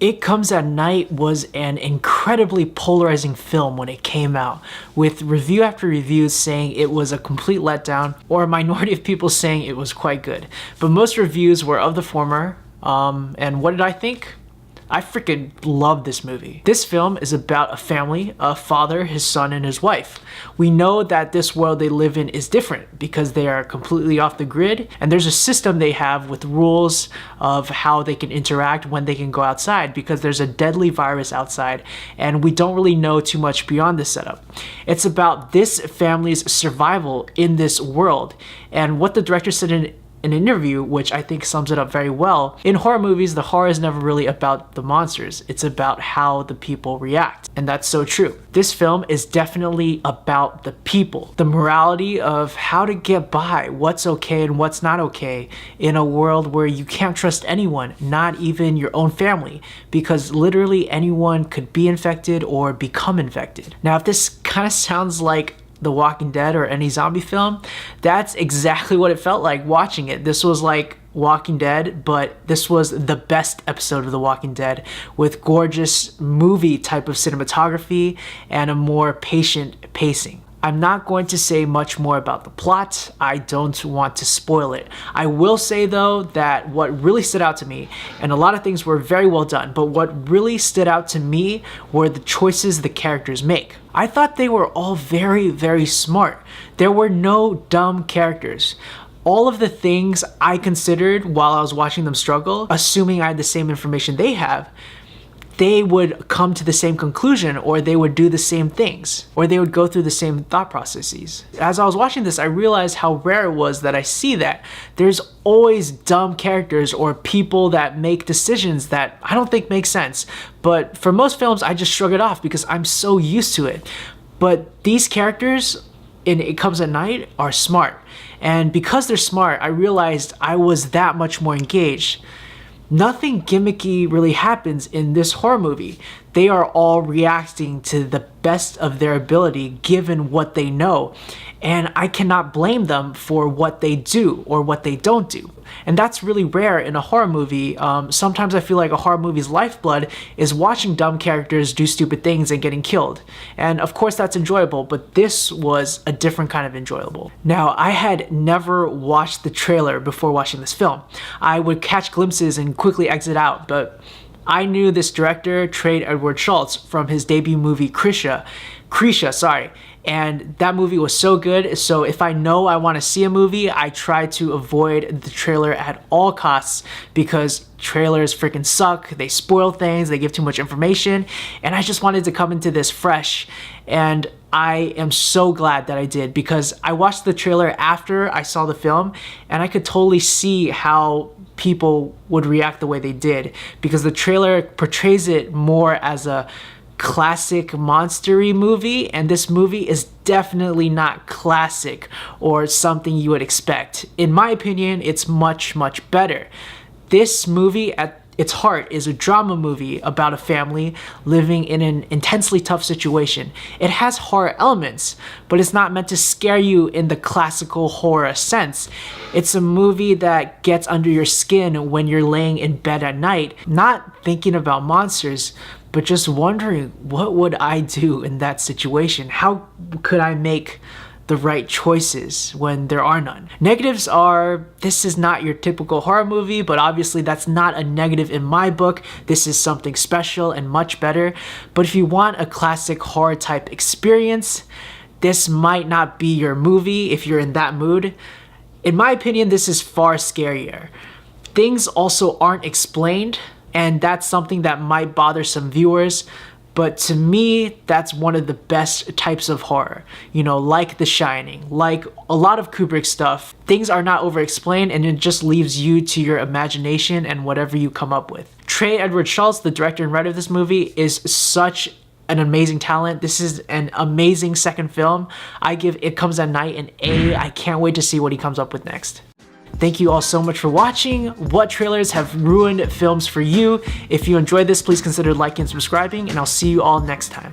It Comes at Night was an incredibly polarizing film when it came out, with review after review saying it was a complete letdown, or a minority of people saying it was quite good. But most reviews were of the former, and what did I think? I freaking love this movie. This film is about a family, a father, his son, and his wife. We know that this world they live in is different because they are completely off the grid, and there's a system they have with rules of how they can interact, when they can go outside, because there's a deadly virus outside, and we don't really know too much beyond this setup. It's about this family's survival in this world, and what the director said in an interview, which I think sums it up very well. In horror movies, the horror is never really about the monsters. It's about how the people react. And that's so true. This film is definitely about the people. The morality of how to get by, what's okay and what's not okay in a world where you can't trust anyone, not even your own family, because literally anyone could be infected or become infected. Now, if this kind of sounds like The Walking Dead or any zombie film, that's exactly what it felt like watching it. This was like Walking Dead, but this was the best episode of The Walking Dead, with gorgeous movie type of cinematography and a more patient pacing. I'm not going to say much more about the plot. I don't want to spoil it. I will say though that what really stood out to me, and a lot of things were very well done, but what really stood out to me were the choices the characters make. I thought they were all very, very smart. There were no dumb characters. All of the things I considered while I was watching them struggle, assuming I had the same information they have, they would come to the same conclusion, or they would do the same things, or they would go through the same thought processes. As I was watching this, I realized how rare it was that I see that. There's always dumb characters or people that make decisions that I don't think make sense. But for most films, I just shrug it off because I'm so used to it. But these characters in It Comes at Night are smart. And because they're smart, I realized I was that much more engaged. Nothing gimmicky really happens in this horror movie. They are all reacting to the best of their ability given what they know. And I cannot blame them for what they do or what they don't do. And that's really rare in a horror movie. Sometimes I feel like a horror movie's lifeblood is watching dumb characters do stupid things and getting killed. And of course that's enjoyable, but this was a different kind of enjoyable. Now, I had never watched the trailer before watching this film. I would catch glimpses and quickly exit out, but I knew this director, Trey Edward-Shultz, from his debut movie Krisha, and that movie was so good. So if I know I want to see a movie, I try to avoid the trailer at all costs, because trailers freaking suck. They spoil things, they give too much information, and I just wanted to come into this fresh. And I am so glad that I did, because I watched the trailer after I saw the film, and I could totally see how people would react the way they did, because the trailer portrays it more as a classic monstery movie, and this movie is definitely not classic or something you would expect. In my opinion, it's much, much better. This movie at its heart is a drama movie about a family living in an intensely tough situation. It has horror elements, but it's not meant to scare you in the classical horror sense. It's a movie that gets under your skin when you're laying in bed at night, not thinking about monsters, but just wondering, what would I do in that situation? How could I make the right choices when there are none? Negatives are, this is not your typical horror movie, but obviously that's not a negative in my book. This is something special and much better. But if you want a classic horror type experience, this might not be your movie if you're in that mood. In my opinion, this is far scarier. Things also aren't explained, and that's something that might bother some viewers. But to me, that's one of the best types of horror. You know, like The Shining, like a lot of Kubrick stuff. Things are not over-explained, and it just leaves you to your imagination and whatever you come up with. Trey Edward-Shultz, the director and writer of this movie, is such an amazing talent. This is an amazing second film. I give It Comes at Night an A. I can't wait to see what he comes up with next. Thank you all so much for watching. What trailers have ruined films for you? If you enjoyed this, please consider liking and subscribing, and I'll see you all next time.